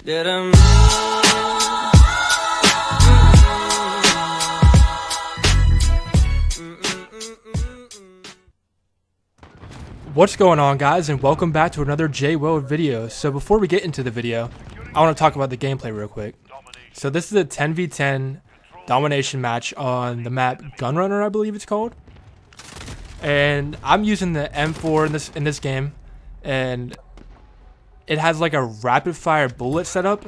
What's going on, guys, and welcome back to another J-World video. So before we get into the video, I want to talk about the gameplay real quick. So this is a 10v10 domination match on the map Gunrunner, I believe it's called. And I'm using the M4 in this game, and it has like a rapid fire bullet setup,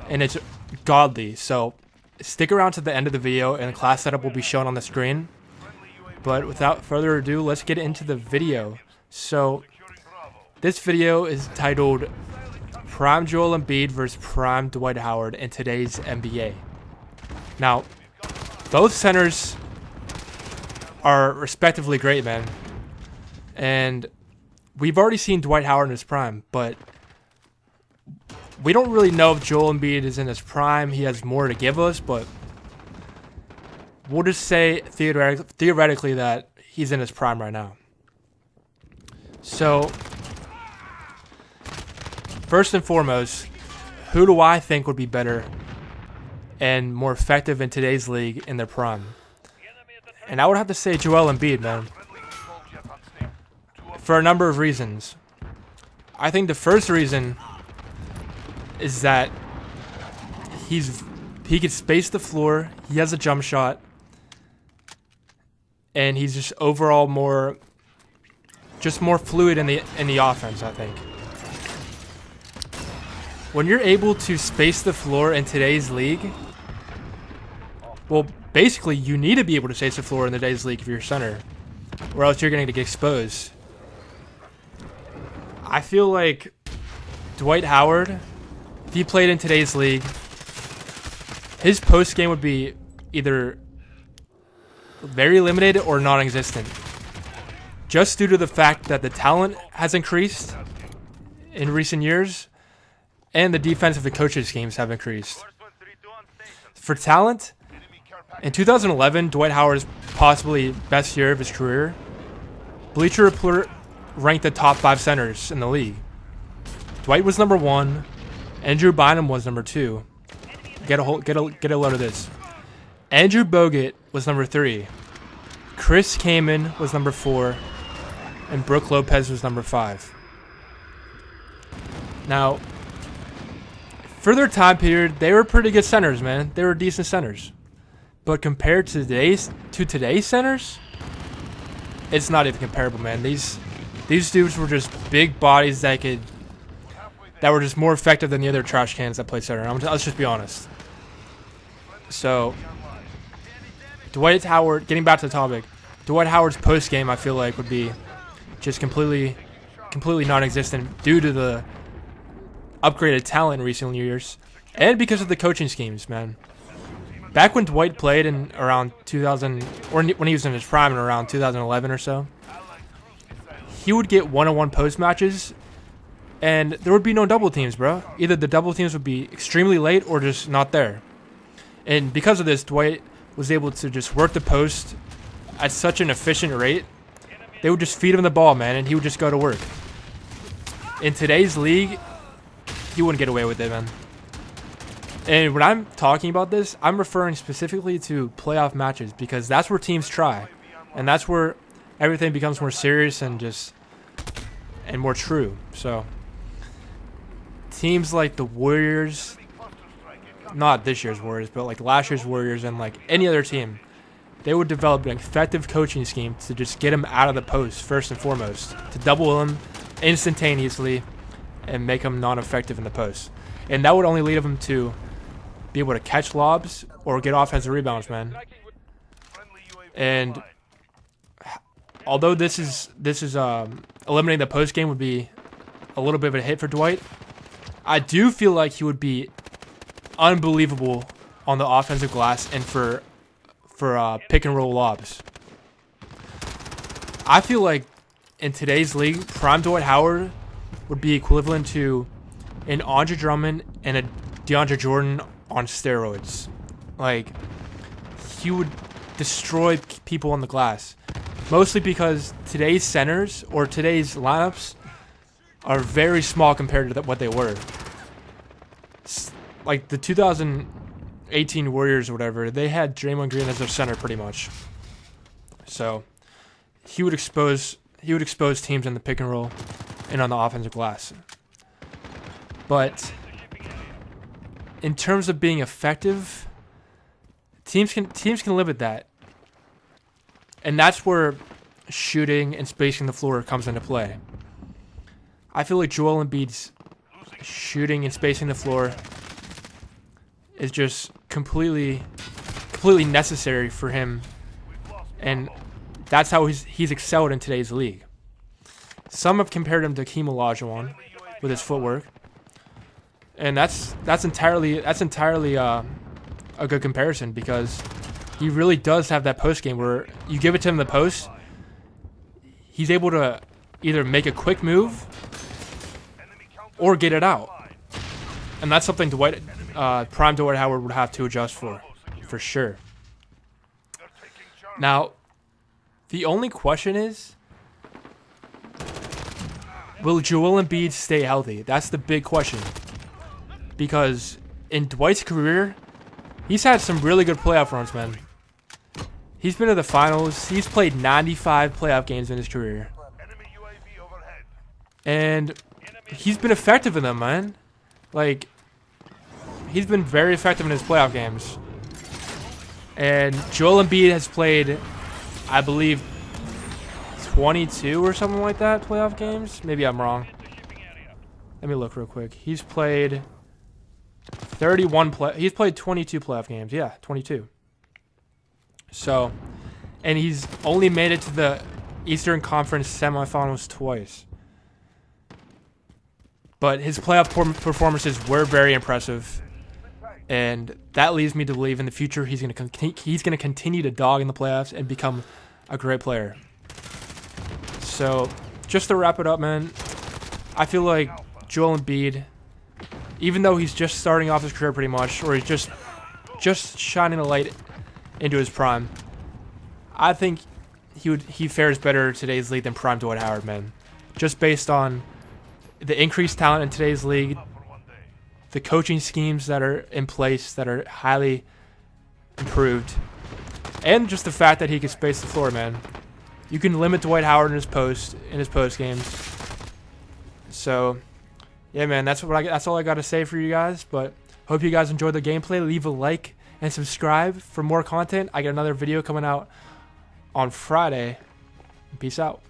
and it's godly. So stick around to the end of the video, and the class setup will be shown on the screen. But without further ado, let's get into the video. So this video is titled Prime Joel Embiid versus Prime Dwight Howard in today's NBA. Now, both centers are respectively great, man. And we've already seen Dwight Howard in his prime, but we don't really know if Joel Embiid is in his prime. He has more to give us, but we'll just say theoretically that he's in his prime right now. So, first and foremost, who do I think would be better and more effective in today's league in their prime? And I would have to say Joel Embiid, man, for a number of reasons. I think the first reason is that he can space the floor, he has a jump shot, and he's just overall more fluid in the offense, I think. When you're able to space the floor in today's league, well, basically you need to be able to space the floor in today's league if you're a center, or else you're going to get exposed. I feel like Dwight Howard, if he played in today's league, his post game would be either very limited or non-existent, just due to the fact that the talent has increased in recent years and the defense of the coaches' schemes have increased. For talent, in 2011, Dwight Howard's possibly best year of his career, Bleacher Report ranked the top 5 centers in the league. Dwight was number 1, Andrew Bynum was number 2. Get a load of this. Andrew Bogut was number 3. Chris Kaman was number 4. And Brook Lopez was number 5. Now, for their time period, they were pretty good centers, man. They were decent centers. But compared to today's centers, it's not even comparable, man. These dudes were just big bodies that were just more effective than the other trash cans that played center. Let's just be honest. So, Dwight Howard, getting back to the topic, Dwight Howard's post game, I feel like, would be just completely non-existent due to the upgraded talent in recent years and because of the coaching schemes, man. Back when Dwight played in around 2000, or when he was in his prime in around 2011 or so, he would get one-on-one post matches, and there would be no double teams, bro. Either the double teams would be extremely late or just not there. And because of this, Dwight was able to just work the post at such an efficient rate. They would just feed him the ball, man, and he would just go to work. In today's league, he wouldn't get away with it, man. And when I'm talking about this, I'm referring specifically to playoff matches, because that's where teams try. And that's where everything becomes more serious and more true. So, teams like the Warriors, not this year's Warriors, but like last year's Warriors and like any other team, they would develop an effective coaching scheme to just get him out of the post first and foremost, to double him instantaneously and make him non-effective in the post. And that would only lead him to be able to catch lobs or get offensive rebounds, man. And although this is eliminating the post game would be a little bit of a hit for Dwight, I do feel like he would be unbelievable on the offensive glass and for pick and roll lobs. I feel like in today's league, prime Dwight Howard would be equivalent to an Andre Drummond and a DeAndre Jordan on steroids. Like, he would destroy people on the glass. Mostly because today's centers or today's lineups are very small compared to what they were. like the 2018 Warriors or whatever, they had Draymond Green as their center pretty much. So he would expose teams in the pick and roll and on the offensive glass. But in terms of being effective, teams can live with that. And that's where shooting and spacing the floor comes into play. I feel like Joel Embiid's shooting and spacing the floor is just completely necessary for him, and that's how he's excelled in today's league. Some have compared him to Hakeem Olajuwon with his footwork, and that's entirely a good comparison, because he really does have that post game where you give it to him in the post, he's able to either make a quick move or get it out. And that's something prime Dwight Howard would have to adjust for sure. Now, the only question is, will Joel Embiid stay healthy? That's the big question. Because in Dwight's career, he's had some really good playoff runs, man. He's been to the finals. He's played 95 playoff games in his career. And he's been effective in them, man. Like, he's been very effective in his playoff games. And Joel Embiid has played, I believe, 22 or something like that playoff games. Maybe I'm wrong. Let me look real quick. He's played he's played 22 playoff games. Yeah, 22. So, and he's only made it to the Eastern Conference semifinals twice. But his playoff performances were very impressive, and that leads me to believe in the future he's going to continue to dog in the playoffs and become a great player. So, just to wrap it up, man, I feel like Joel Embiid, even though he's just starting off his career pretty much, or he's just shining a light into his prime, I think he fares better in today's league than prime Dwight Howard, man. Just based on the increased talent in today's league, the coaching schemes that are in place that are highly improved, and just the fact that he can space the floor, man. You can limit Dwight Howard in his post games. So, yeah, man, that's all I got to say for you guys. But hope you guys enjoyed the gameplay. Leave a like and subscribe for more content. I got another video coming out on Friday. Peace out.